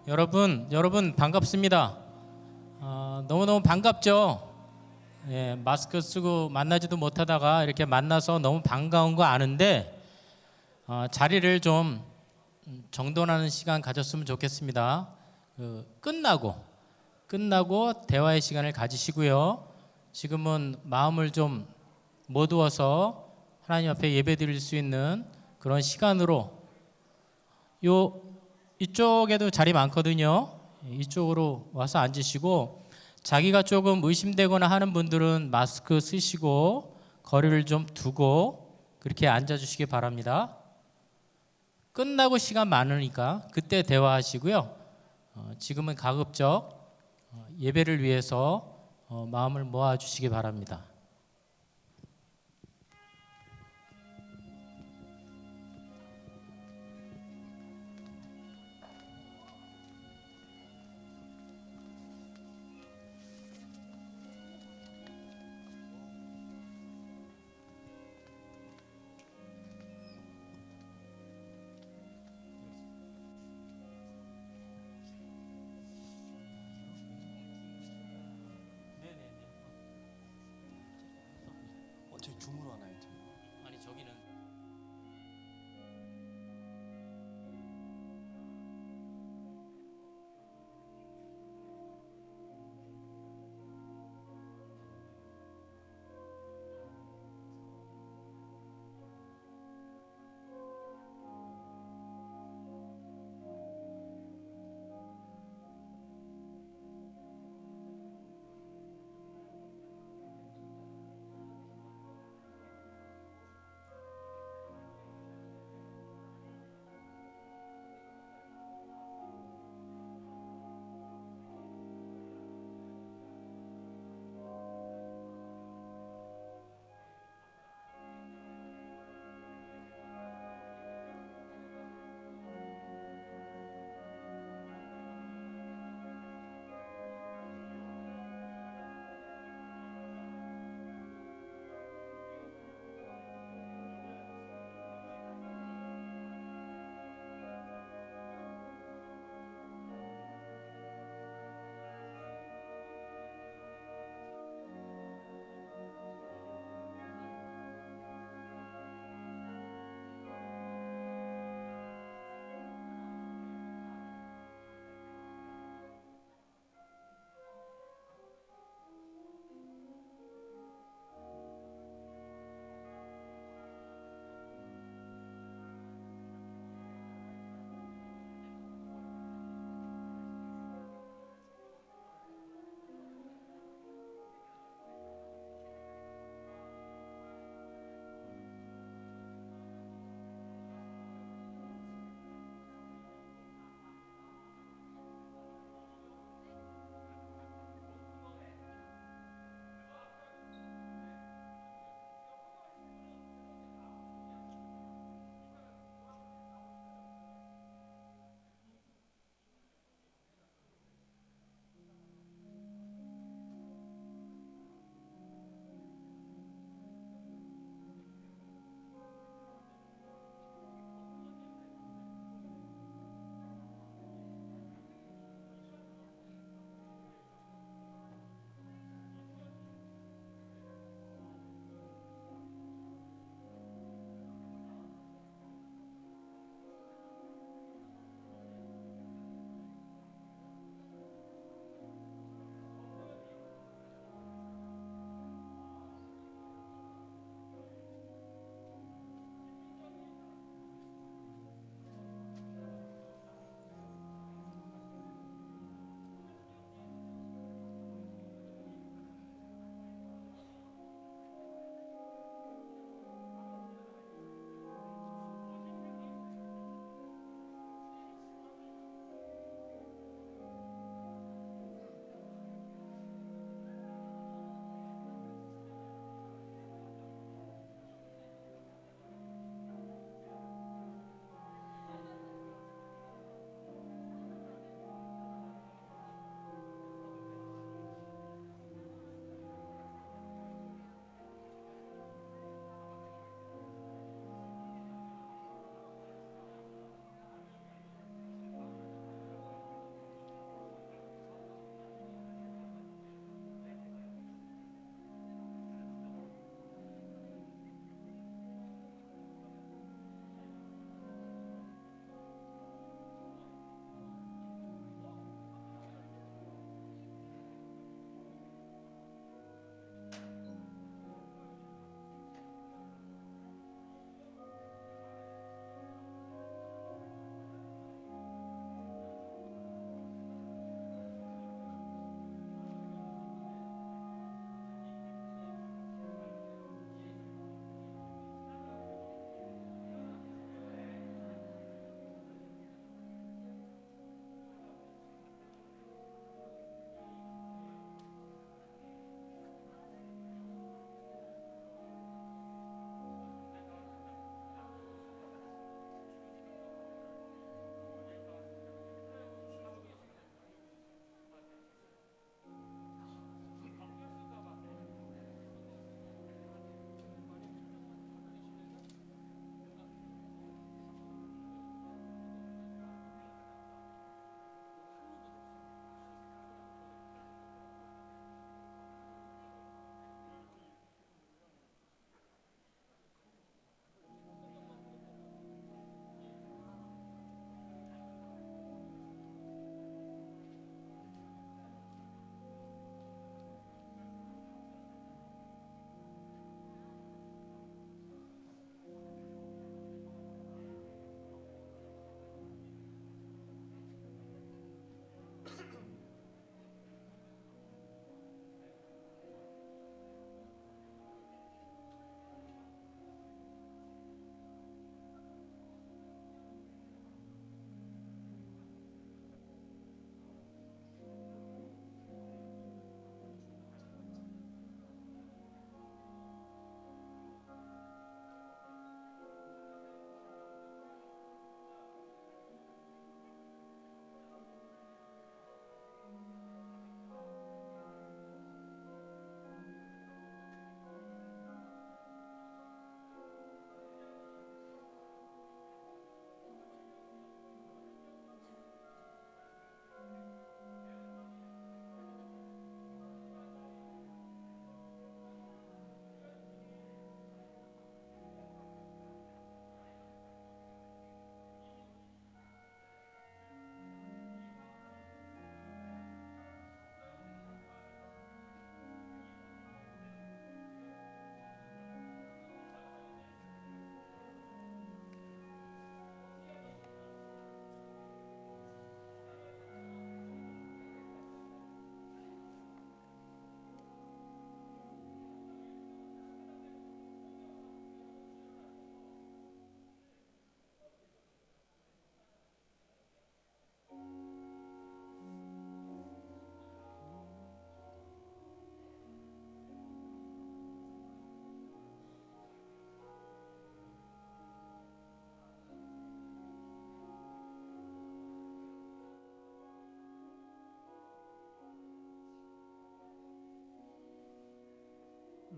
여러분 반갑습니다. 너무너무 반갑죠? 예, 마스크 쓰고 만나지도 못하다가 이렇게 만나서 너무 반가운 거 아는데 자리를 좀 정돈하는 시간 가졌으면 좋겠습니다. 끝나고 대화의 시간을 가지시고요. 지금은 마음을 좀 모두어서 하나님 앞에 예배드릴 수 있는 그런 시간으로 이쪽에도 자리 많거든요. 이쪽으로 와서 앉으시고 자기가 조금 의심되거나 하는 분들은 마스크 쓰시고 거리를 좀 두고 그렇게 앉아주시기 바랍니다. 끝나고 시간 많으니까 그때 대화하시고요. 지금은 가급적 예배를 위해서 마음을 모아주시기 바랍니다.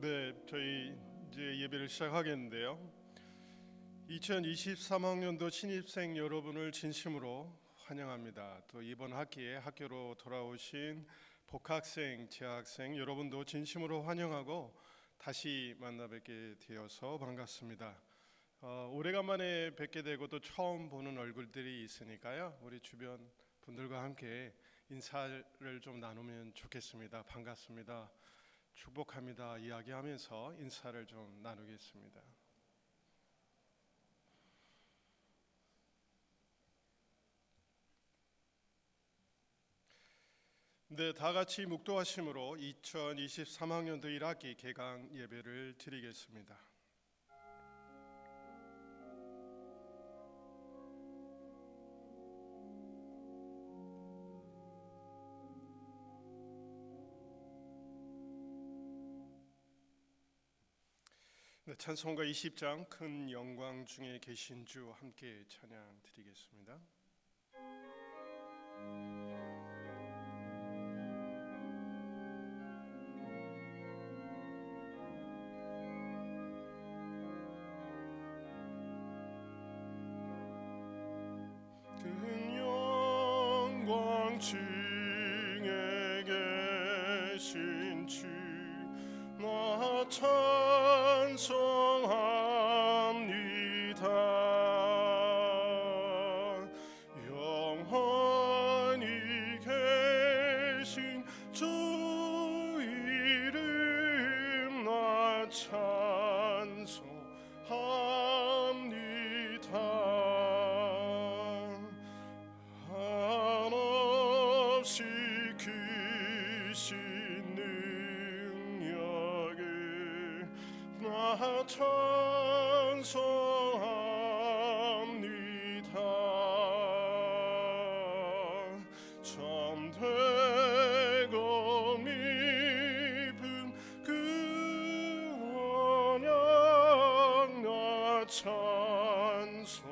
네, 저희 이제 예배를 시작하겠는데요. 2023학년도 신입생 여러분을 진심으로 환영합니다. 또 이번 학기에 학교로 돌아오신 복학생, 재학생 여러분도 진심으로 환영하고 다시 만나 뵙게 되어서 반갑습니다. 오래간만에 뵙게 되고 또 처음 보는 얼굴들이 있으니까요. 우리 주변 분들과 함께 인사를 좀 나누면 좋겠습니다. 반갑습니다. 축복합니다. 이야기하면서 인사를 좀 나누겠습니다. 네, 다 같이 묵도하심으로 2023학년도 1학기 개강 예배를 드리겠습니다. 네, 찬송가 20장 큰 영광 중에 계신 주 함께 찬양 드리겠습니다. 큰 영광 중에 계신 주 나 찬송합니다. 영원히 계신 주 이름 나 찬송합니다. 한없이 크신 능력을 나 찬송합니다. 참되고 미분 그 언약 나 찬송합니다.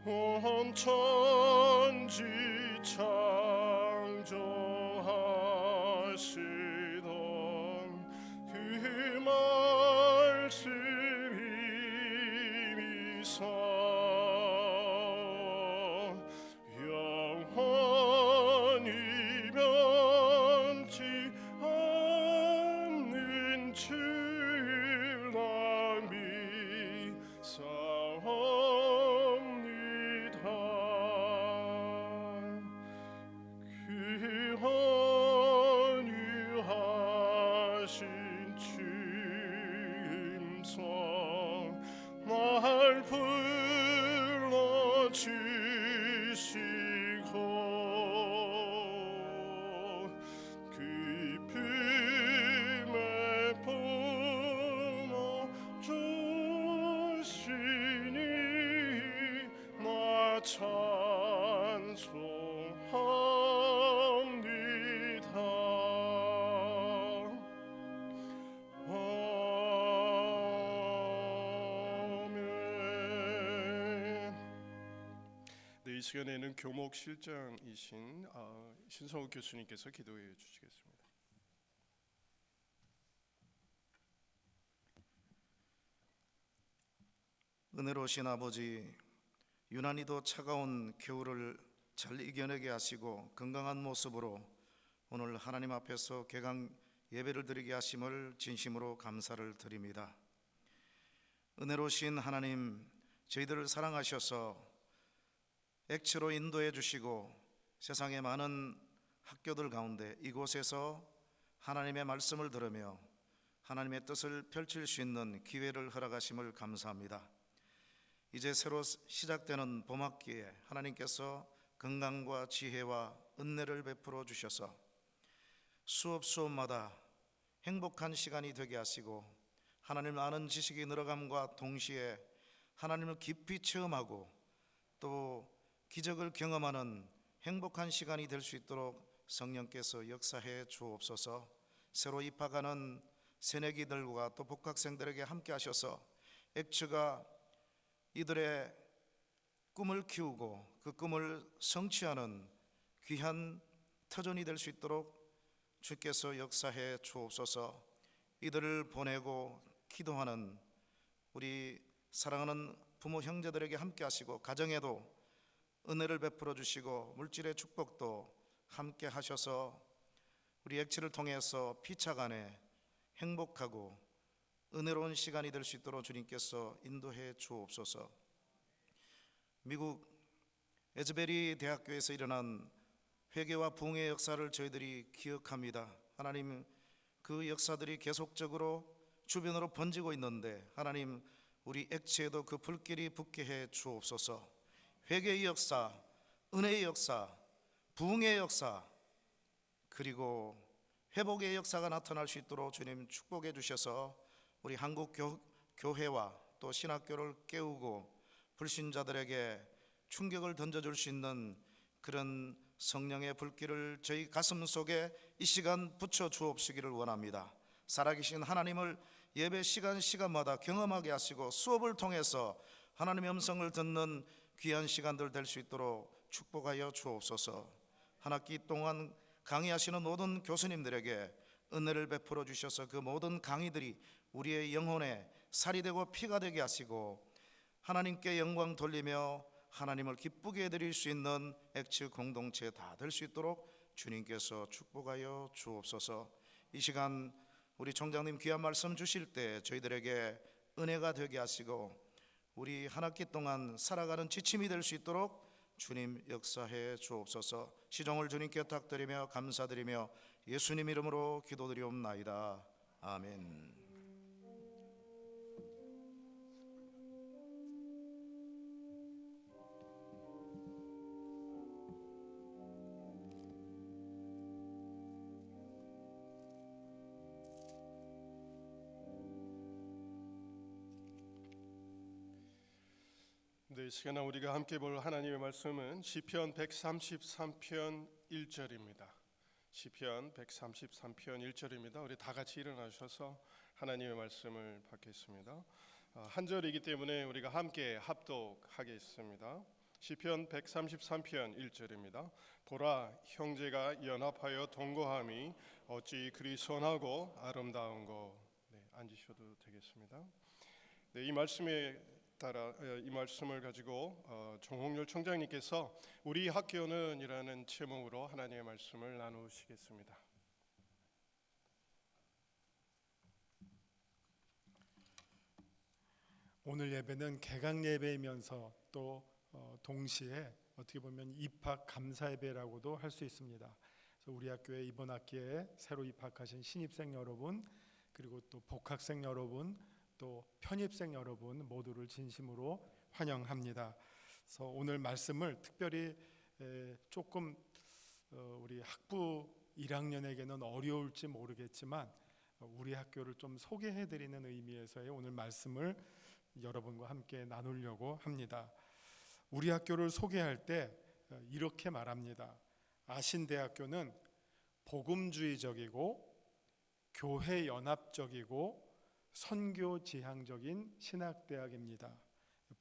온 천지 창조하시던 그 말씀이 미서 영원히 변치 않는 주를 믿사옵니다. 그 헌유하신 주임성 날 불러주시고 기쁨에 품어주시니 나 찬송합니다. 아멘. 네, 이 시간에는 교목 실장이신 신성욱 교수님께서 기도해 주시겠습니다. 은혜로우신 아버지, 유난히도 차가운 겨울을 잘 이겨내게 하시고 건강한 모습으로 오늘 하나님 앞에서 개강 예배를 드리게 하심을 진심으로 감사를 드립니다. 은혜로우신 하나님, 저희들을 사랑하셔서 액체로 인도해 주시고 세상의 많은 학교들 가운데 이곳에서 하나님의 말씀을 들으며 하나님의 뜻을 펼칠 수 있는 기회를 허락하심을 감사합니다. 이제 새로 시작되는 봄학기에 하나님께서 건강과 지혜와 은혜를 베풀어 주셔서 수업마다 행복한 시간이 되게 하시고 하나님을 아는 지식이 늘어감과 동시에 하나님을 깊이 체험하고 또 기적을 경험하는 행복한 시간이 될 수 있도록 성령께서 역사해 주옵소서. 새로 입학하는 새내기들과 또 복학생들에게 함께 하셔서 엑츠가 이들의 꿈을 키우고 그 꿈을 성취하는 귀한 터전이 될 수 있도록 주께서 역사해 주옵소서. 이들을 보내고 기도하는 우리 사랑하는 부모 형제들에게 함께 하시고 가정에도 은혜를 베풀어 주시고 물질의 축복도 함께 하셔서 우리 액치를 통해서 피차간에 행복하고 은혜로운 시간이 될 수 있도록 주님께서 인도해 주옵소서. 미국 에즈베리 대학교에서 일어난 회개와 부흥의 역사를 저희들이 기억합니다. 하나님, 그 역사들이 계속적으로 주변으로 번지고 있는데 하나님, 우리 액치에도 그 불길이 붙게 해 주옵소서. 회개의 역사, 은혜의 역사, 부흥의 역사, 그리고 회복의 역사가 나타날 수 있도록 주님 축복해 주셔서 우리 한국 교회와 또 신학교를 깨우고 불신자들에게 충격을 던져줄 수 있는 그런 성령의 불길을 저희 가슴 속에 이 시간 붙여 주옵시기를 원합니다. 살아계신 하나님을 예배 시간마다 경험하게 하시고 수업을 통해서 하나님의 음성을 듣는 귀한 시간들 될 수 있도록 축복하여 주옵소서. 한 학기 동안 강의하시는 모든 교수님들에게 은혜를 베풀어 주셔서 그 모든 강의들이 우리의 영혼에 살이 되고 피가 되게 하시고 하나님께 영광 돌리며 하나님을 기쁘게 해드릴 수 있는 액츠 공동체 다 될 수 있도록 주님께서 축복하여 주옵소서. 이 시간 우리 총장님 귀한 말씀 주실 때 저희들에게 은혜가 되게 하시고 우리 한 학기 동안 살아가는 지침이 될 수 있도록 주님 역사해 주옵소서. 시종을 주님께 탁드리며 감사드리며 예수님 이름으로 기도드리옵나이다. 아멘. 네, 이 시간에 우리가 함께 볼 하나님의 말씀은 시편 133편 1절입니다. 시편 133편 1절입니다. 우리 다 같이 일어나셔서 하나님의 말씀을 받겠습니다. 한 절이기 때문에 우리가 함께 합독하겠습니다. 시편 133편 1절입니다. 보라, 형제가 연합하여 동거함이 어찌 그리 선하고 아름다운고. 네, 앉으셔도 되겠습니다. 네, 이 말씀에 따라 이 말씀을 가지고 정홍렬 총장님께서 우리 학교는 이라는 제목으로 하나님의 말씀을 나누시겠습니다. 오늘 예배는 개강 예배이면서 또 동시에 어떻게 보면 입학 감사 예배라고도 할 수 있습니다. 그래서 우리 학교에 이번 학기에 새로 입학하신 신입생 여러분, 그리고 또 복학생 여러분, 또 편입생 여러분 모두를 진심으로 환영합니다. 그래서 오늘 말씀을 특별히 조금 우리 학부 1학년에게는 어려울지 모르겠지만 우리 학교를 좀 소개해드리는 의미에서의 오늘 말씀을 여러분과 함께 나누려고 합니다. 우리 학교를 소개할 때 이렇게 말합니다. 아신대학교는 복음주의적이고 교회 연합적이고 선교지향적인 신학대학입니다.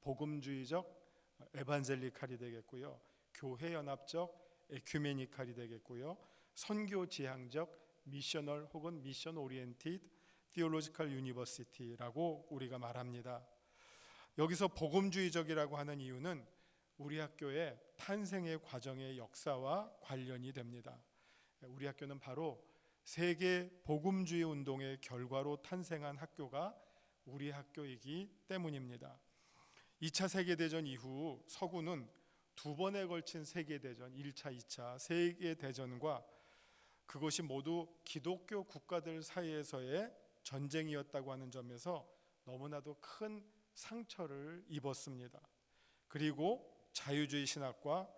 복음주의적 에반젤리칼이 되겠고요, 교회 연합적 에큐메니칼이 되겠고요, 선교지향적 미셔널 혹은 미션 오리엔티드 티올로지컬 유니버시티라고 우리가 말합니다. 여기서 복음주의적이라고 하는 이유는 우리 학교의 탄생의 과정의 역사와 관련이 됩니다. 우리 학교는 바로 세계 복음주의 운동의 결과로 탄생한 학교가 우리 학교이기 때문입니다. 2차 세계대전 이후 서구는 두 번에 걸친 세계대전, 1차, 2차 세계대전과 그것이 모두 기독교 국가들 사이에서의 전쟁이었다고 하는 점에서 너무나도 큰 상처를 입었습니다. 그리고 자유주의 신학과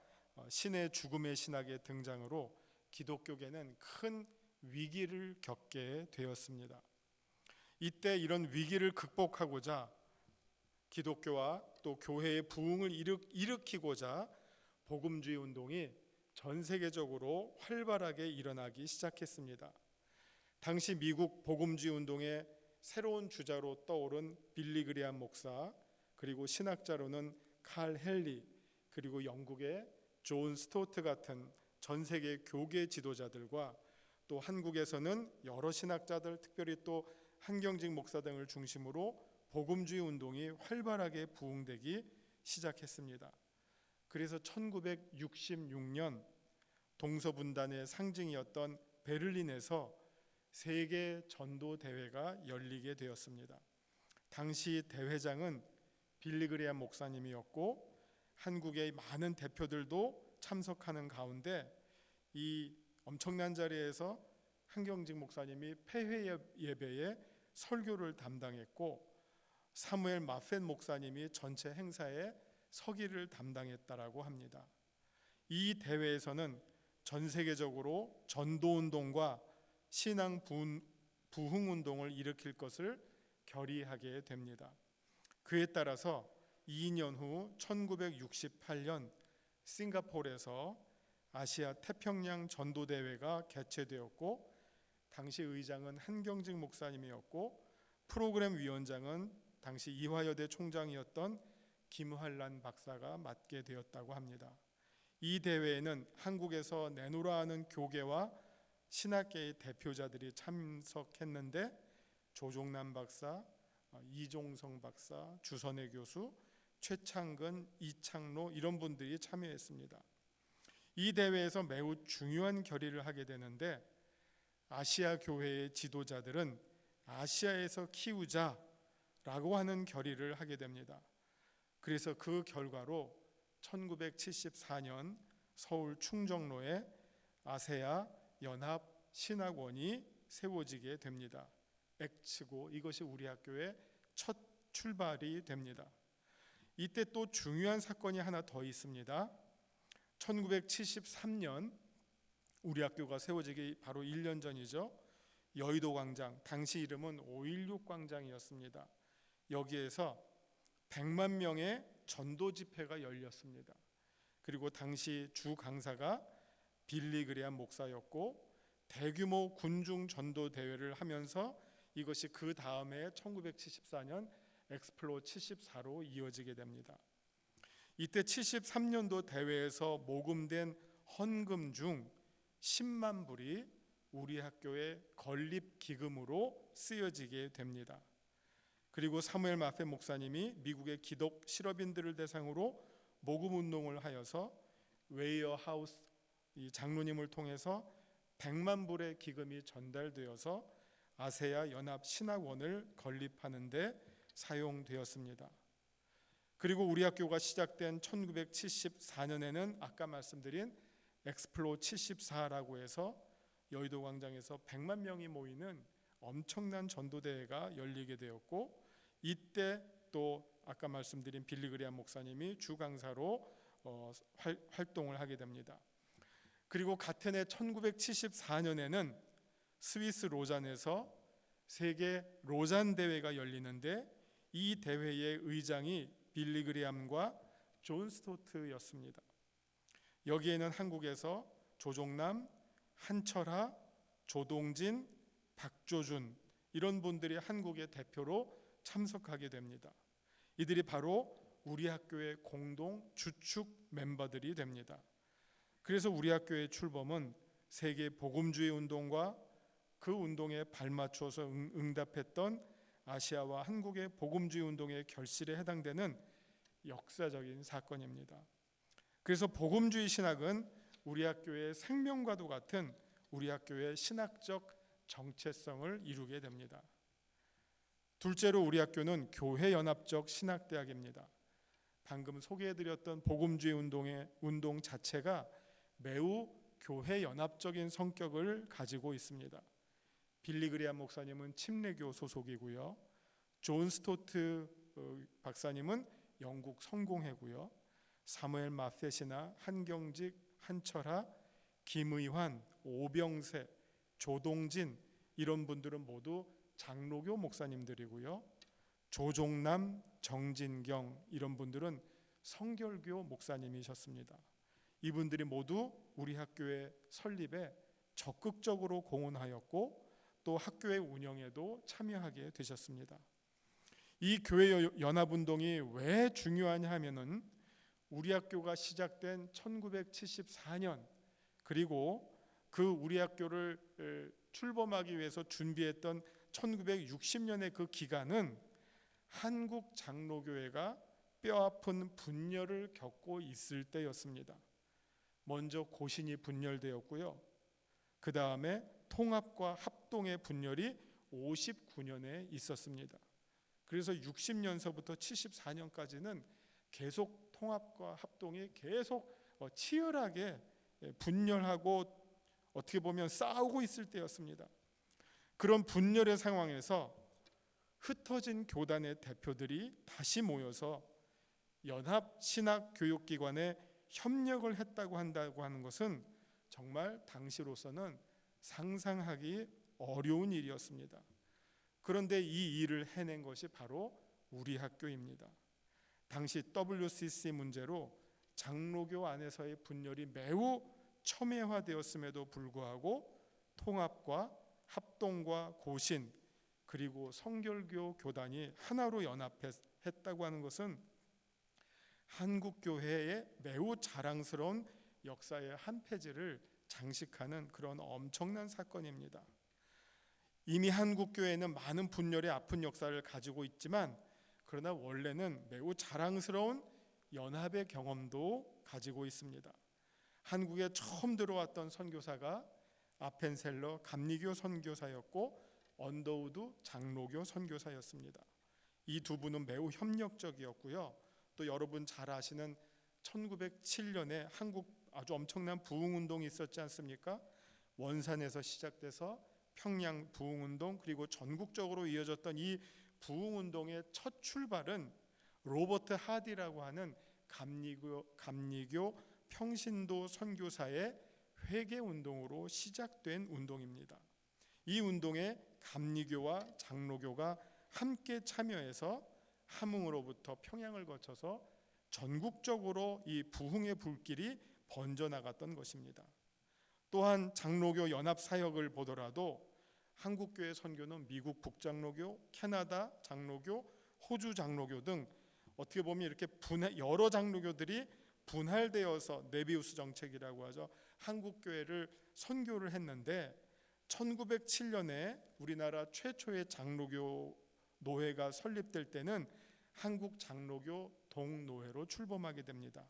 신의 죽음의 신학의 등장으로 기독교계는 큰 위기를 겪게 되었습니다. 이때 이런 위기를 극복하고자 기독교와 또 교회의 부흥을 일으키고자 복음주의 운동이 전 세계적으로 활발하게 일어나기 시작했습니다. 당시 미국 복음주의 운동의 새로운 주자로 떠오른 빌리 그레함 목사, 그리고 신학자로는 칼 헨리, 그리고 영국의 존 스토트 같은 전 세계 교계 지도자들과 또 한국에서는 여러 신학자들, 특별히 또 한경직 목사 등을 중심으로 복음주의 운동이 활발하게 부흥되기 시작했습니다. 그래서 1966년 동서분단의 상징이었던 베를린에서 세계 전도 대회가 열리게 되었습니다. 당시 대회장은 빌리 그레이엄 목사님이었고 한국의 많은 대표들도 참석하는 가운데 이 엄청난 자리에서 한경직 목사님이 폐회 예배에 설교를 담당했고 사무엘 마펜 목사님이 전체 행사에 서기를 담당했다라고 합니다. 이 대회에서는 전 세계적으로 전도운동과 신앙 부흥운동을 일으킬 것을 결의하게 됩니다. 그에 따라서 2년 후 1968년 싱가포르에서 아시아 태평양 전도대회가 개최되었고 당시 의장은 한경직 목사님이었고 프로그램 위원장은 당시 이화여대 총장이었던 김환란 박사가 맡게 되었다고 합니다. 이 대회에는 한국에서 내노라 하는 교계와 신학계의 대표자들이 참석했는데 조종남 박사, 이종성 박사, 주선혜 교수, 최창근, 이창로 이런 분들이 참여했습니다. 이 대회에서 매우 중요한 결의를 하게 되는데 아시아 교회의 지도자들은 아시아에서 키우자라고 하는 결의를 하게 됩니다. 그래서 그 결과로 1974년 서울 충정로에 아세아 연합 신학원이 세워지게 됩니다. 액츠고 이것이 우리 학교의 첫 출발이 됩니다. 이때 또 중요한 사건이 하나 더 있습니다. 1973년 우리 학교가 세워지기 바로 1년 전이죠. 여의도 광장, 당시 이름은 5.16 광장이었습니다. 여기에서 100만 명의 전도 집회가 열렸습니다. 그리고 당시 주 강사가 빌리 그레이엄 목사였고 대규모 군중 전도 대회를 하면서 이것이 그 다음에 1974년 엑스플로 74로 이어지게 됩니다. 이때 73년도 대회에서 모금된 헌금 중 10만 불이 우리 학교의 건립 기금으로 쓰여지게 됩니다. 그리고 사무엘 마펜 목사님이 미국의 기독 실업인들을 대상으로 모금 운동을 하여서 웨이어하우스 이 장로님을 통해서 100만 불의 기금이 전달되어서 아세아 연합 신학원을 건립하는 데 사용되었습니다. 그리고 우리 학교가 시작된 1974년에는 아까 말씀드린 엑스플로 74라고 해서 여의도 광장에서 100만 명이 모이는 엄청난 전도대회가 열리게 되었고 이때 또 아까 말씀드린 빌리 그레이엄 목사님이 주강사로 활동을 하게 됩니다. 그리고 같은 해 1974년에는 스위스 로잔에서 세계 로잔 대회가 열리는데 이 대회의 의장이 빌리 그레이엄과 존 스토트였습니다. 여기에는 한국에서 조종남, 한철하, 조동진, 박조준 이런 분들이 한국의 대표로 참석하게 됩니다. 이들이 바로 우리 학교의 공동 주축 멤버들이 됩니다. 그래서 우리 학교의 출범은 세계 복음주의 운동과 그 운동에 발맞춰서 응답했던 아시아와 한국의 복음주의 운동의 결실에 해당되는 역사적인 사건입니다. 그래서 복음주의 신학은 우리 학교의 생명과도 같은 우리 학교의 신학적 정체성을 이루게 됩니다. 둘째로 우리 학교는 교회연합적 신학대학입니다. 방금 소개해드렸던 복음주의 운동 자체가 매우 교회연합적인 성격을 가지고 있습니다. 빌리 그레이엄 목사님은 침례교 소속이고요. 존 스토트 박사님은 영국 성공회고요. 사무엘 마펫이나 한경직, 한철하, 김의환, 오병세, 조동진 이런 분들은 모두 장로교 목사님들이고요. 조종남, 정진경 이런 분들은 성결교 목사님이셨습니다. 이분들이 모두 우리 학교의 설립에 적극적으로 공헌하였고 또 학교의 운영에도 참여하게 되셨습니다. 이 교회 연합운동이 왜 중요하냐 하면은 우리 학교가 시작된 1974년 그리고 그 우리 학교를 출범하기 위해서 준비했던 1960년의 그 기간은 한국 장로교회가 뼈아픈 분열을 겪고 있을 때였습니다. 먼저 고신이 분열되었고요. 그 다음에 통합과 합동의 분열이 59년에 있었습니다. 그래서 60년서부터 74년까지는 계속 통합과 합동이 계속 치열하게 분열하고 어떻게 보면 싸우고 있을 때였습니다. 그런 분열의 상황에서 흩어진 교단의 대표들이 다시 모여서 연합신학교육기관에 협력을 했다고 하는 것은 정말 당시로서는 상상하기 어려운 일이었습니다. 그런데 이 일을 해낸 것이 바로 우리 학교입니다. 당시 WCC 문제로 장로교 안에서의 분열이 매우 첨예화되었음에도 불구하고 통합과 합동과 고신 그리고 성결교 교단이 하나로 연합했다고 하는 것은 한국교회의 매우 자랑스러운 역사의 한 페이지를 장식하는 그런 엄청난 사건입니다. 이미 한국교회는 많은 분열의 아픈 역사를 가지고 있지만 그러나 원래는 매우 자랑스러운 연합의 경험도 가지고 있습니다. 한국에 처음 들어왔던 선교사가 아펜셀러 감리교 선교사였고 언더우드 장로교 선교사였습니다. 이 두 분은 매우 협력적이었고요. 또 여러분 잘 아시는 1907년에 한국 아주 엄청난 부흥운동이 있었지 않습니까? 원산에서 시작돼서 평양 부흥운동 그리고 전국적으로 이어졌던 이 부흥운동의 첫 출발은 로버트 하디라고 하는 감리교 평신도 선교사의 회개운동으로 시작된 운동입니다. 이 운동에 감리교와 장로교가 함께 참여해서 함흥으로부터 평양을 거쳐서 전국적으로 이 부흥의 불길이 번져나갔던 것입니다. 또한 장로교 연합 사역을 보더라도 한국교회 선교는 미국 북장로교, 캐나다 장로교, 호주 장로교 등 어떻게 보면 이렇게 여러 장로교들이 분할되어서 네비우스 정책이라고 하죠. 한국교회를 선교를 했는데 1907년에 우리나라 최초의 장로교 노회가 설립될 때는 한국 장로교 동노회로 출범하게 됩니다.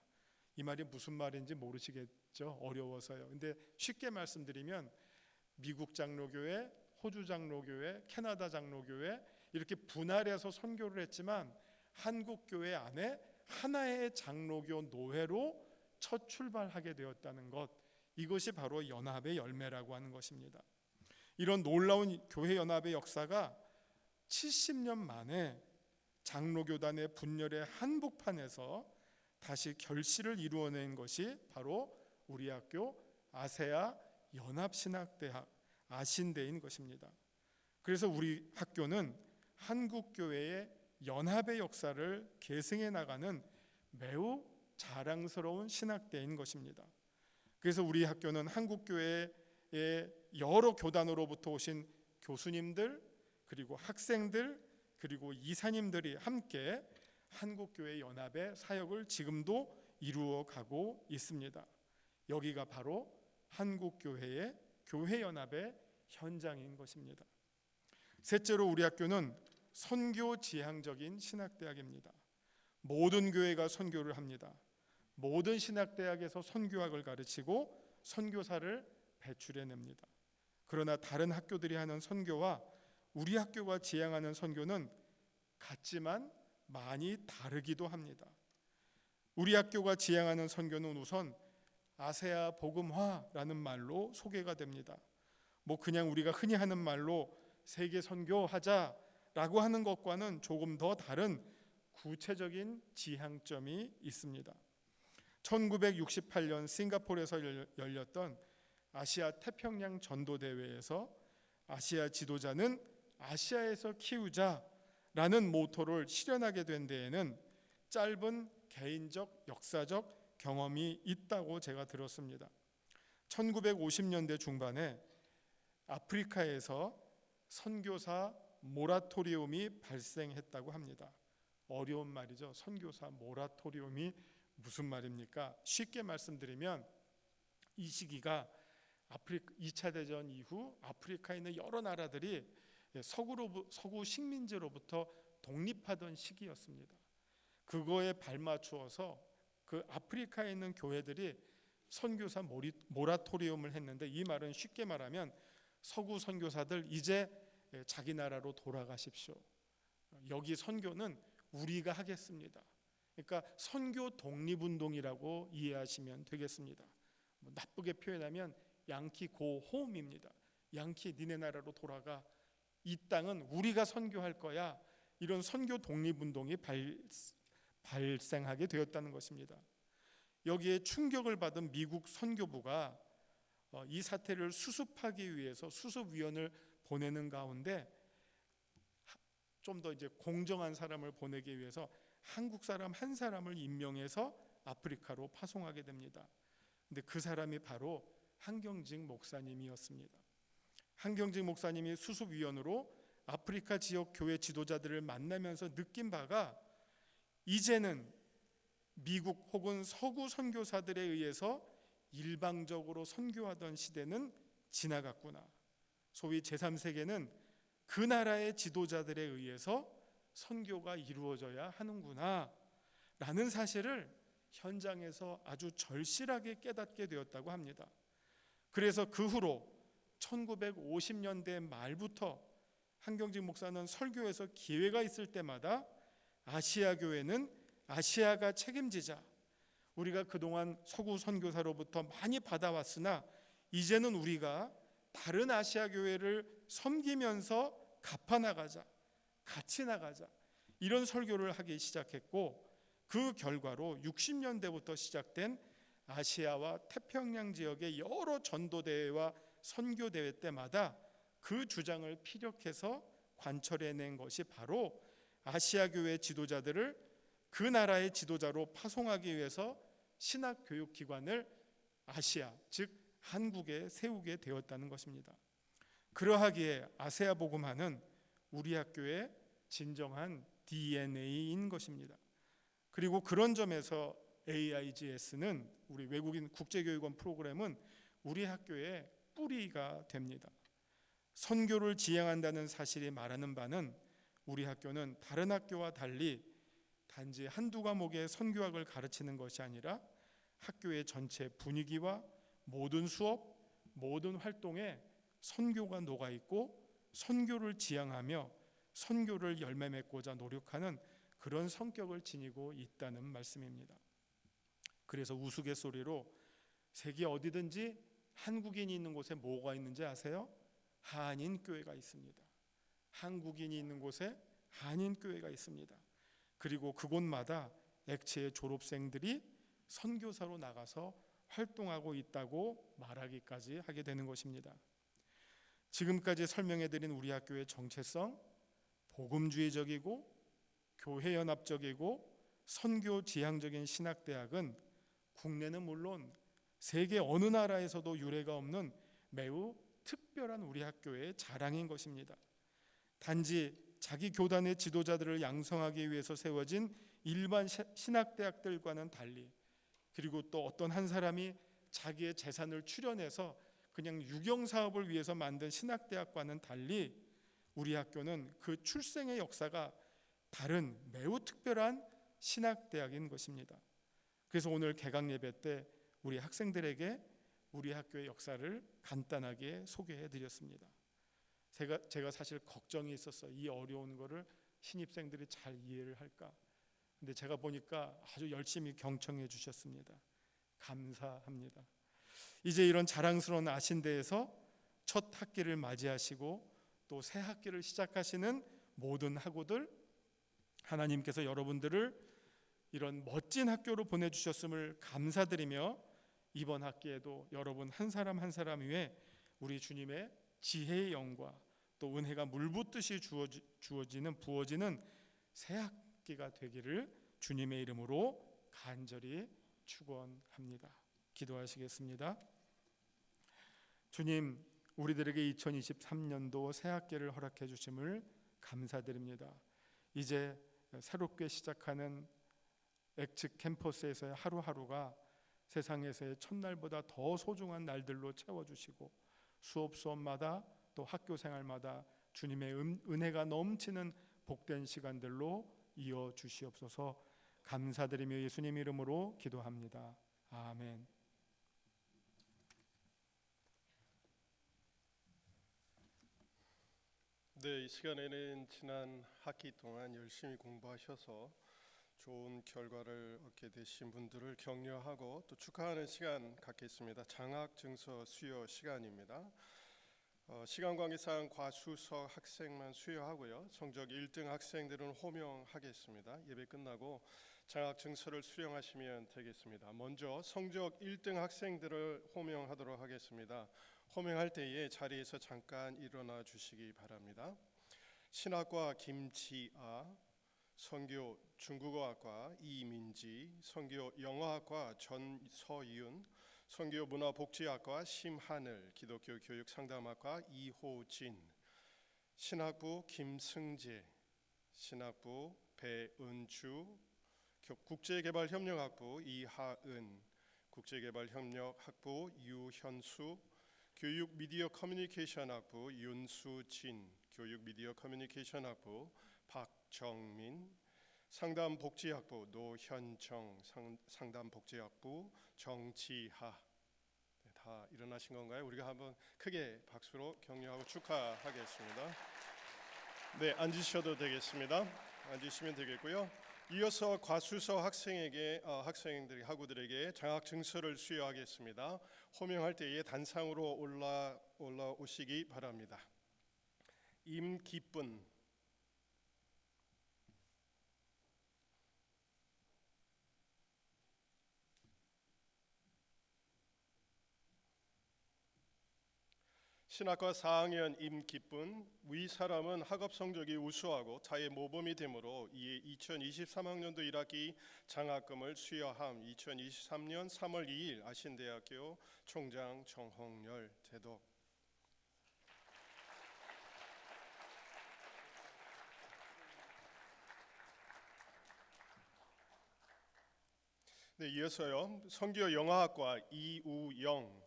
이 말이 무슨 말인지 모르시겠죠? 어려워서요. 근데 쉽게 말씀드리면 미국 장로교회, 호주 장로교회, 캐나다 장로교회 이렇게 분할해서 선교를 했지만 한국교회 안에 하나의 장로교 노회로 첫 출발하게 되었다는 것, 이것이 바로 연합의 열매라고 하는 것입니다. 이런 놀라운 교회 연합의 역사가 70년 만에 장로교단의 분열의 한복판에서 다시 결실을 이루어낸 것이 바로 우리 학교 아세아 연합신학대학 아신대인 것입니다. 그래서 우리 학교는 한국교회의 연합의 역사를 계승해 나가는 매우 자랑스러운 신학대인 것입니다. 그래서 우리 학교는 한국교회의 여러 교단으로부터 오신 교수님들 그리고 학생들 그리고 이사님들이 함께 한국교회 연합의 사역을 지금도 이루어가고 있습니다. 여기가 바로 한국교회의 교회연합의 현장인 것입니다. 셋째로 우리 학교는 선교지향적인 신학대학입니다. 모든 교회가 선교를 합니다. 모든 신학대학에서 선교학을 가르치고 선교사를 배출해냅니다. 그러나 다른 학교들이 하는 선교와 우리 학교가 지향하는 선교는 같지만 많이 다르기도 합니다. 우리 학교가 지향하는 선교는 우선 아세아 복음화라는 말로 소개가 됩니다. 뭐 그냥 우리가 흔히 하는 말로 세계 선교하자라고 하는 것과는 조금 더 다른 구체적인 지향점이 있습니다. 1968년 싱가포르에서 열렸던 아시아 태평양 전도대회에서 아시아 지도자는 아시아에서 키우자라는 모토를 실현하게 된 데에는 짧은 개인적 역사적 경험이 있다고 제가 들었습니다. 1950년대 중반에 아프리카에서 선교사 모라토리움이 발생했다고 합니다. 어려운 말이죠. 선교사 모라토리움이 무슨 말입니까? 쉽게 말씀드리면 이 시기가 2차 대전 이후 아프리카에 있는 여러 나라들이 서구 식민지로부터 독립하던 시기였습니다. 그거에 발맞추어서 그 아프리카에 있는 교회들이 선교사 모라토리움을 했는데, 이 말은 쉽게 말하면 서구 선교사들 이제 자기 나라로 돌아가십시오. 여기 선교는 우리가 하겠습니다. 그러니까 선교 독립운동이라고 이해하시면 되겠습니다. 나쁘게 표현하면 양키 고 홈입니다. 양키 니네 나라로 돌아가, 이 땅은 우리가 선교할 거야. 이런 선교 독립운동이 발생하게 되었다는 것입니다. 여기에 충격을 받은 미국 선교부가 이 사태를 수습하기 위해서 수습위원을 보내는 가운데 좀 더 이제 공정한 사람을 보내기 위해서 한국 사람 한 사람을 임명해서 아프리카로 파송하게 됩니다. 근데 그 사람이 바로 한경직 목사님이었습니다. 한경직 목사님이 수습위원으로 아프리카 지역 교회 지도자들을 만나면서 느낀 바가, 이제는 미국 혹은 서구 선교사들에 의해서 일방적으로 선교하던 시대는 지나갔구나. 소위 제3세계는 그 나라의 지도자들에 의해서 선교가 이루어져야 하는구나 라는 사실을 현장에서 아주 절실하게 깨닫게 되었다고 합니다. 그래서 그 후로 1950년대 말부터 한경직 목사는 설교에서 기회가 있을 때마다 아시아 교회는 아시아가 책임지자, 우리가 그동안 서구 선교사로부터 많이 받아왔으나 이제는 우리가 다른 아시아 교회를 섬기면서 갚아나가자, 같이 나가자, 이런 설교를 하기 시작했고, 그 결과로 60년대부터 시작된 아시아와 태평양 지역의 여러 전도대회와 선교대회 때마다 그 주장을 피력해서 관철해낸 것이 바로 아시아 교회 지도자들을 그 나라의 지도자로 파송하기 위해서 신학교육기관을 아시아, 즉 한국에 세우게 되었다는 것입니다. 그러하기에 아세아 복음화는 우리 학교의 진정한 DNA인 것입니다. 그리고 그런 점에서 AIGS는, 우리 외국인 국제교육원 프로그램은 우리 학교의 뿌리가 됩니다. 선교를 지향한다는 사실이 말하는 바는 우리 학교는 다른 학교와 달리 단지 한두 과목의 선교학을 가르치는 것이 아니라 학교의 전체 분위기와 모든 수업, 모든 활동에 선교가 녹아있고 선교를 지향하며 선교를 열매 맺고자 노력하는 그런 성격을 지니고 있다는 말씀입니다. 그래서 우스갯소리로 세계 어디든지 한국인이 있는 곳에 뭐가 있는지 아세요? 한인교회가 있습니다. 한국인이 있는 곳에 한인교회가 있습니다. 그리고 그곳마다 액체의 졸업생들이 선교사로 나가서 활동하고 있다고 말하기까지 하게 되는 것입니다. 지금까지 설명해드린 우리 학교의 정체성, 복음주의적이고 교회연합적이고 선교지향적인 신학대학은 국내는 물론 세계 어느 나라에서도 유례가 없는 매우 특별한 우리 학교의 자랑인 것입니다. 단지 자기 교단의 지도자들을 양성하기 위해서 세워진 일반 신학대학들과는 달리, 그리고 또 어떤 한 사람이 자기의 재산을 출연해서 그냥 유경사업을 위해서 만든 신학대학과는 달리 우리 학교는 그 출생의 역사가 다른 매우 특별한 신학대학인 것입니다. 그래서 오늘 개강 예배 때 우리 학생들에게 우리 학교의 역사를 간단하게 소개해 드렸습니다. 제가 사실 걱정이 있었어요. 이 어려운 거를 신입생들이 잘 이해를 할까? 근데 제가 보니까 아주 열심히 경청해 주셨습니다. 감사합니다. 이제 이런 자랑스러운 아신대에서 첫 학기를 맞이하시고 또 새 학기를 시작하시는 모든 학우들, 하나님께서 여러분들을 이런 멋진 학교로 보내주셨음을 감사드리며 이번 학기에도 여러분 한 사람 한 사람 위에 우리 주님의 지혜의 영과 또 은혜가 물붓듯이 부어지는 새 학기가 되기를 주님의 이름으로 간절히 축원합니다. 기도하시겠습니다. 주님, 우리들에게 2023년도 새 학기를 허락해 주심을 감사드립니다. 이제 새롭게 시작하는 엑츠 캠퍼스에서의 하루하루가 세상에서의 첫날보다 더 소중한 날들로 채워주시고 수업마다 또 학교 생활마다 주님의 은혜가 넘치는 복된 시간들로 이어주시옵소서. 감사드리며 예수님 이름으로 기도합니다. 아멘. 네, 이 시간에는 지난 학기 동안 열심히 공부하셔서 좋은 결과를 얻게 되신 분들을 격려하고 또 축하하는 시간 갖겠습니다. 장학 증서 수여 시간입니다. 시간 관계상 과수석 학생만 수여하고요. 성적 1등 학생들은 호명하겠습니다. 예배 끝나고 장학 증서를 수령하시면 되겠습니다. 먼저 성적 1등 학생들을 호명하도록 하겠습니다. 호명할 때에 자리에서 잠깐 일어나 주시기 바랍니다. 신학과 김지아, 선교 중국어학과 이민지, 선교 영어학과 전서윤, 선교 문화복지학과 심하늘, 기독교 교육상담학과 이호진, 신학부 김승재, 신학부 배은주, 국제개발협력학부 이하은, 국제개발협력학부 유현수, 교육미디어 커뮤니케이션학부 윤수진, 교육미디어 커뮤니케이션학부 박정민, 상담복지학부 노현정, 상담복지학부 정지하. 네, 다 일어나신 건가요? 우리가 한번 크게 박수로 격려하고 축하하겠습니다. 네, 앉으셔도 되겠습니다. 앉으시면 되겠고요. 이어서 과수석 학생들이 학우들에게 장학 증서를 수여하겠습니다. 호명할 때에 단상으로 올라오시기 바랍니다. 임기쁜, 신학과 4학년 임기쁜, 위 사람은 학업 성적이 우수하고 타의 모범이 되므로 이에 2023학년도 1학기 장학금을 수여함. 2023년 3월 2일 아신대학교 총장 정홍열 대독. 네, 이어서요. 선교 영어학과 이우영,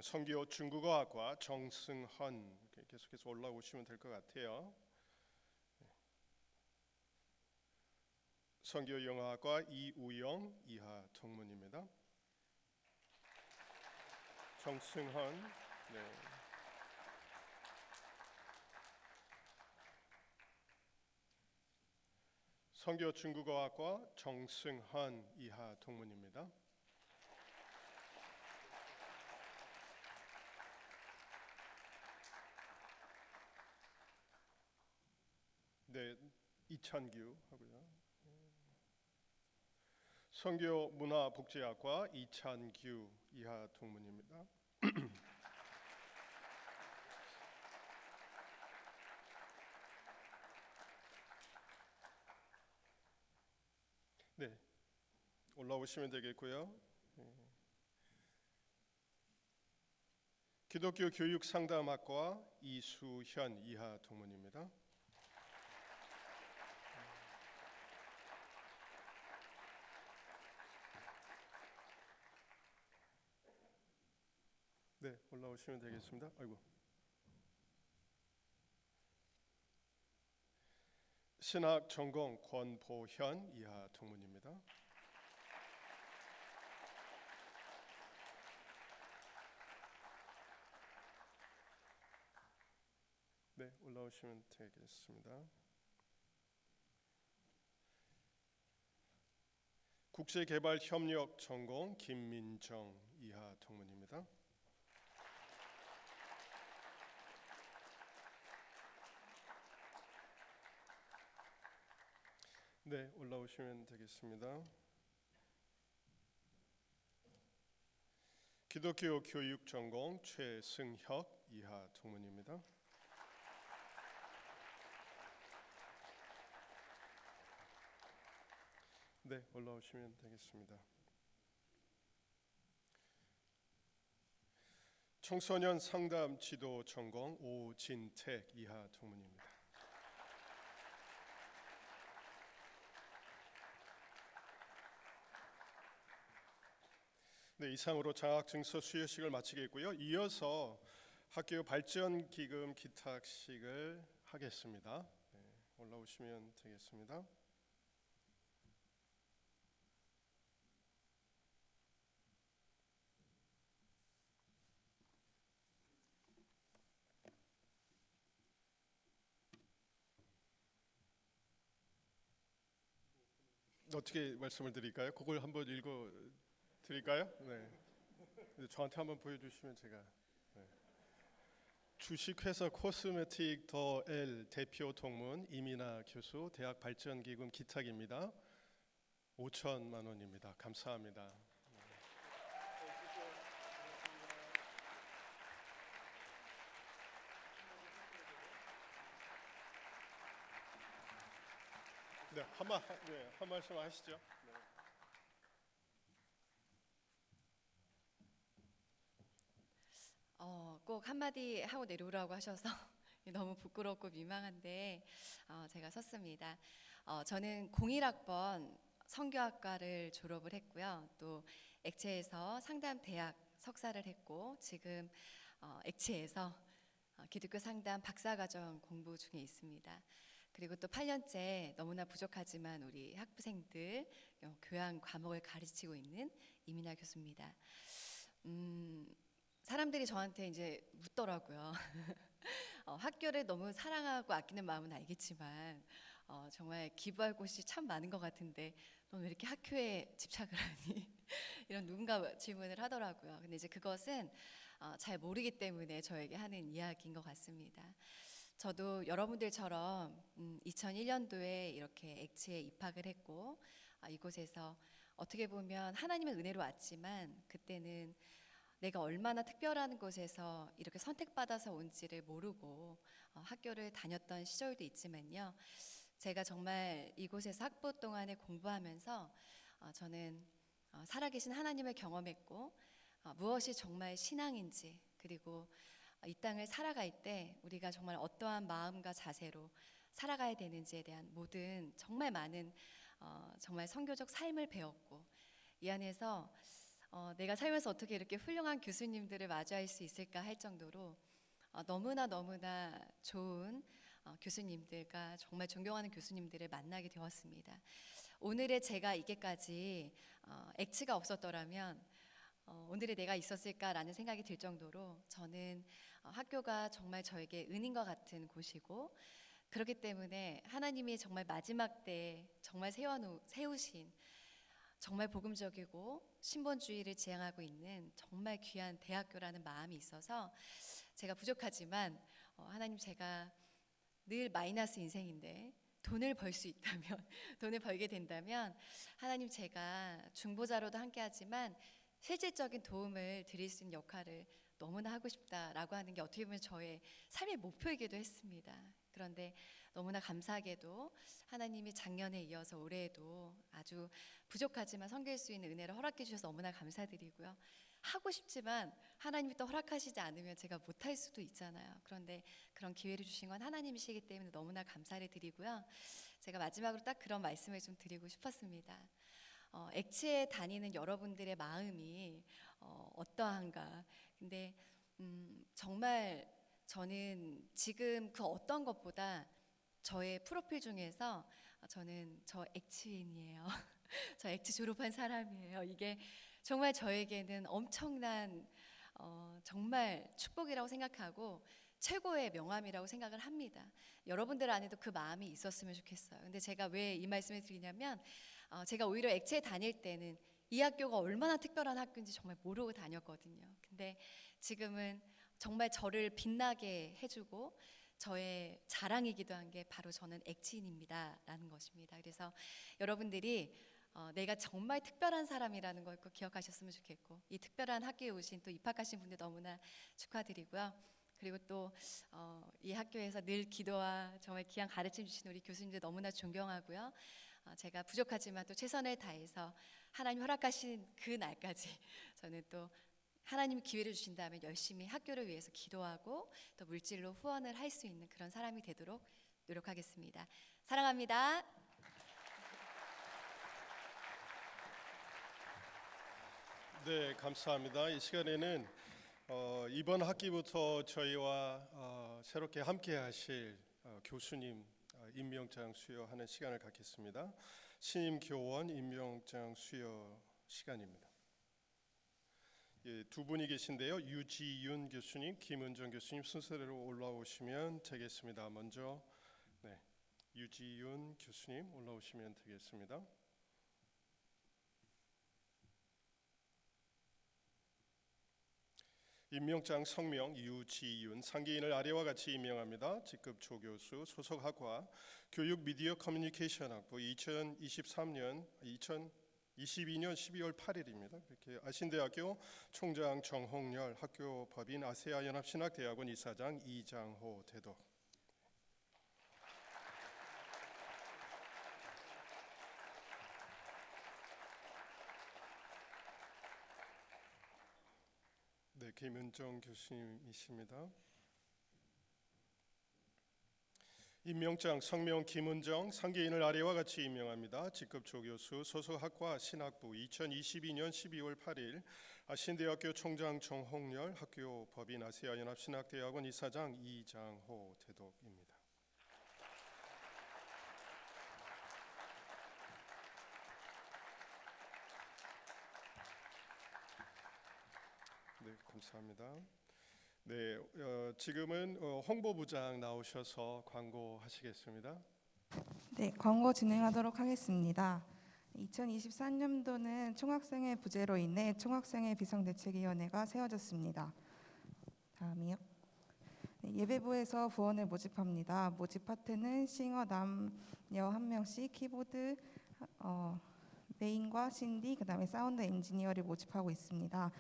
선교 중국어학과 정승헌, 계속해서 올라오시면 될 것 같아요. 선교 영어학과 이우영 이하 동문입니다. 정승헌, 네. 선교 중국어학과 정승헌 이하 동문입니다. 네, 이찬규 하고요. 선교 문화복지학과 이찬규 이하 동문입니다. 네, 올라오시면 되겠고요. 기독교 교육상담학과 이수현 이하 동문입니다. 네, 올라오시면 되겠습니다. 아이고. 신학 전공 권보현 이하 동문입니다. 네, 올라오시면 되겠습니다. 국제개발협력 전공 김민정 이하 동문입니다. 네, 올라오시면 되겠습니다. 기독교 교육 전공 최승혁 이하 동문입니다. 네, 올라오시면 되겠습니다. 청소년 상담 지도 전공 오진택 이하 동문입니다. 네, 이상으로 장학증서 수여식을 마치겠고요. 이어서 학교 발전 기금 기탁식을 하겠습니다. 네, 올라오시면 되겠습니다. 어떻게 말씀을 드릴까요? 그걸 한번 읽어 드릴까요? 네. 저한테 한번 보여주시면 제가. 네. 주식회사 코스메틱 더 L 대표 동문 이민아 교수 대학 발전기금 기탁입니다. 5천만 원입니다. 감사합니다. 네, 한 말씀 하시죠. 네. 꼭 한마디 하고 내려오라고 하셔서 너무 부끄럽고 민망한데 제가 섰습니다. 저는 01학번 성교학과를 졸업을 했고요. 또 액체에서 상담 대학 석사를 했고 지금 액체에서 기독교 상담 박사과정 공부 중에 있습니다. 그리고 또 8년째 너무나 부족하지만 우리 학부생들 교양 과목을 가르치고 있는 이민아 교수입니다. 사람들이 저한테 이제 묻더라고요. 학교를 너무 사랑하고 아끼는 마음은 알겠지만 정말 기부할 곳이 참 많은 것 같은데 넌 왜 이렇게 학교에 집착을 하니? 이런 누군가 질문을 하더라고요. 근데 이제 그것은 잘 모르기 때문에 저에게 하는 이야기인 것 같습니다. 저도 여러분들처럼 2001년도에 이렇게 액체에 입학을 했고 이곳에서 어떻게 보면 하나님의 은혜로 왔지만 그때는 내가 얼마나 특별한 곳에서 이렇게 선택받아서 온지를 모르고 학교를 다녔던 시절도 있지만요. 제가 정말 이곳에서 학부 동안에 공부하면서 저는 살아계신 하나님을 경험했고 무엇이 정말 신앙인지 그리고 이 땅을 살아갈 때 우리가 정말 어떠한 마음과 자세로 살아가야 되는지에 대한 모든 정말 많은 정말 선교적 삶을 배웠고 이 안에서 내가 살면서 어떻게 이렇게 훌륭한 교수님들을 마주할 수 있을까 할 정도로 너무나 좋은 교수님들과 정말 존경하는 교수님들을 만나게 되었습니다. 오늘의 제가 이게까지 액치가 없었더라면 오늘의 내가 있었을까라는 생각이 들 정도로 저는 학교가 정말 저에게 은인과 같은 곳이고 그렇기 때문에 하나님이 정말 마지막 때에 정말 세우신 정말 복음적이고 신본주의를 지향하고 있는 정말 귀한 대학교라는 마음이 있어서 제가 부족하지만 하나님 제가 늘 마이너스 인생인데 돈을 벌 수 있다면 돈을 벌게 된다면 하나님 제가 중보자로도 함께하지만 실질적인 도움을 드릴 수 있는 역할을 너무나 하고 싶다라고 하는 게 어떻게 보면 저의 삶의 목표이기도 했습니다. 그런데 너무나 감사하게도 하나님이 작년에 이어서 올해에도 아주 부족하지만 섬길 수 있는 은혜를 허락해 주셔서 너무나 감사드리고요. 하고 싶지만 하나님이 또 허락하시지 않으면 제가 못할 수도 있잖아요. 그런데 그런 기회를 주신 건 하나님이시기 때문에 너무나 감사를 드리고요. 제가 마지막으로 딱 그런 말씀을 좀 드리고 싶었습니다. 액치에 다니는 여러분들의 마음이 어떠한가. 근데 정말 저는 지금 그 어떤 것보다 저의 프로필 중에서 저는 저 액치인이에요. 저 액치 졸업한 사람이에요. 이게 정말 저에게는 엄청난 정말 축복이라고 생각하고 최고의 명함이라고 생각을 합니다. 여러분들 안에도 그 마음이 있었으면 좋겠어요. 근데 제가 왜 이 말씀을 드리냐면 제가 오히려 액체에 다닐 때는 이 학교가 얼마나 특별한 학교인지 정말 모르고 다녔거든요. 근데 지금은 정말 저를 빛나게 해주고 저의 자랑이기도 한 게 바로 저는 액치인입니다 라는 것입니다. 그래서 여러분들이 내가 정말 특별한 사람이라는 걸 꼭 기억하셨으면 좋겠고 이 특별한 학교에 오신 또 입학하신 분들 너무나 축하드리고요. 그리고 또 이 학교에서 늘 기도와 정말 귀한 가르침 주시는 우리 교수님들 너무나 존경하고요. 제가 부족하지만 또 최선을 다해서 하나님 허락하신 그 날까지 저는 또 하나님이 기회를 주신다면 열심히 학교를 위해서 기도하고 또 물질로 후원을 할 수 있는 그런 사람이 되도록 노력하겠습니다. 사랑합니다. 네, 감사합니다. 이 시간에는 이번 학기부터 저희와 새롭게 함께하실 교수님 임명장 수여하는 시간을 갖겠습니다. 신임 교원 임명장 수여 시간입니다. 예, 두 분이 계신데요. 유지윤 교수님, 김은정 교수님 순서대로 올라오시면 되겠습니다. 먼저 유지윤 교수님 올라오시면 되겠습니다. 임명장 성명 유지윤 상계인을 아래와 같이 임명합니다. 직급 조교수 소속 학과 교육 미디어 커뮤니케이션 학부 2022년 12월 8일입니다. 이렇게 아신대학교 총장 정홍열, 학교 법인 아세아 연합신학대학원 이사장 이장호 대도. 네, 김은정 교수님이십니다. 임명장 성명 김은정 상계인을 아래와 같이 임명합니다. 직급 조교수 소속 학과 신학부 2022년 12월 8일 아신대학교 총장 정홍열, 학교 법인 아세아 연합신학대학원 이사장 이장호 대독입니다. 네, 감사합니다. 네, 지금은 홍보부장 나오셔서 광고하시겠습니다. 네, 광고 진행하도록 하겠습니다. 2023년도는 총학생회 부재로 인해 총학생회 비상대책위원회가 세워졌습니다. 다음이요. 네, 예배부에서 부원을 모집합니다. 모집 파트는 싱어 남녀 1명씩, 키보드 메인과 신디, 그다음에 사운드 엔지니어를 모집하고 있습니다.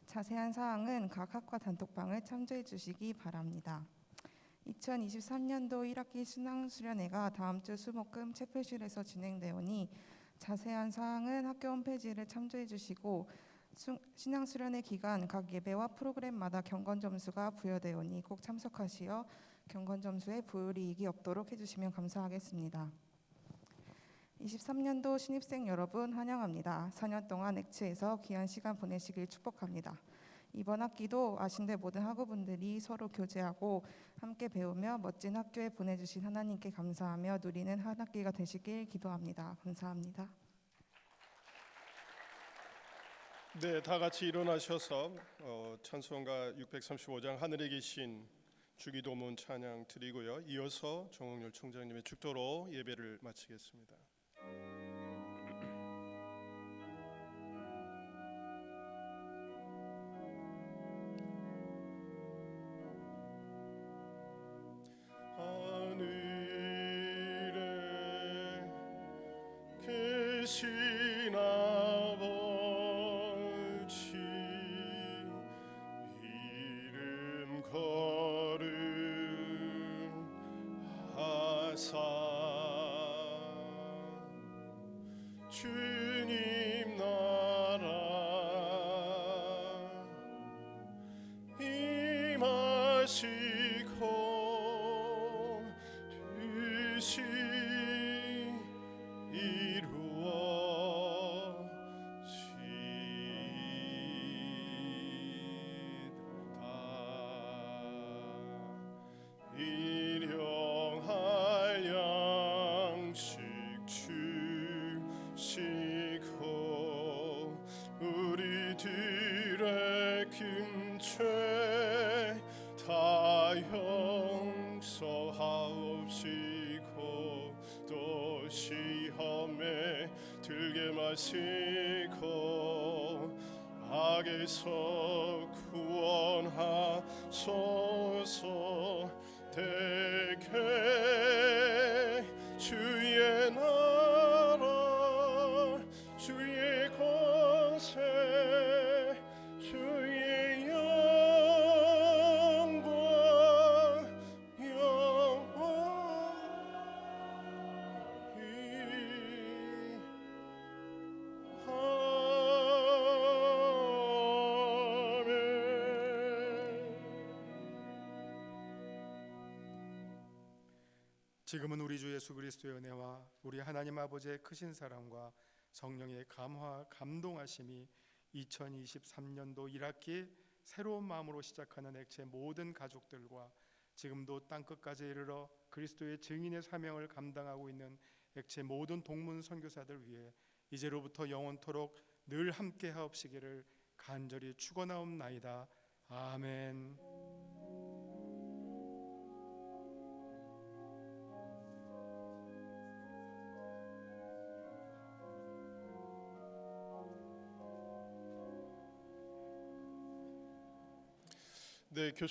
자세한 사항은 각 학과 단톡방을 참조해 주시기 바랍니다. 2023년도 1학기 신앙수련회가 다음 주 수목금 채플실에서 진행되오니 자세한 사항은 학교 홈페이지를 참조해 주시고 신앙수련회 기간 각 예배와 프로그램마다 경건 점수가 부여되오니 꼭 참석하시어 경건 점수에 불이익이 없도록 해주시면 감사하겠습니다. 23년도 신입생 여러분 환영합니다. 4년 동안 엑츠에서 귀한 시간 보내시길 축복합니다. 이번 학기도 아신대 모든 학우분들이 서로 교제하고 함께 배우며 멋진 학교에 보내주신 하나님께 감사하며 누리는 한 학기가 되시길 기도합니다. 감사합니다. 네, 다 같이 일어나셔서 찬송가 635장 하늘에 계신 주기도문 찬양 드리고요. 이어서 정홍열 총장님의 축도로 예배를 마치겠습니다. 하늘에 계신 아버지 이름 거룩하사 주님 나라 임하시고 뜻이 이루어지다. 일용할 양식 주시고 우리들의 금죄 다 용서하옵시고 또 시험에 들게 마시고 악에서 구원하소서. 대개 주의 나라 주의 권세 주의 영광 영원히 지금은 우리 주 예수 그리스도의 은혜와 우리 하나님 아버지의 크신 사랑과 성령의 감화 감동하심이 2023년도 1학기 새로운 마음으로 시작하는 액체 모든 가족들과 지금도 땅끝까지 이르러 그리스도의 증인의 사명을 감당하고 있는 액체 모든 동문 선교사들 위해 이제로부터 영원토록 늘 함께 하옵시기를 간절히 축원하옵나이다. 아멘. 네, 교수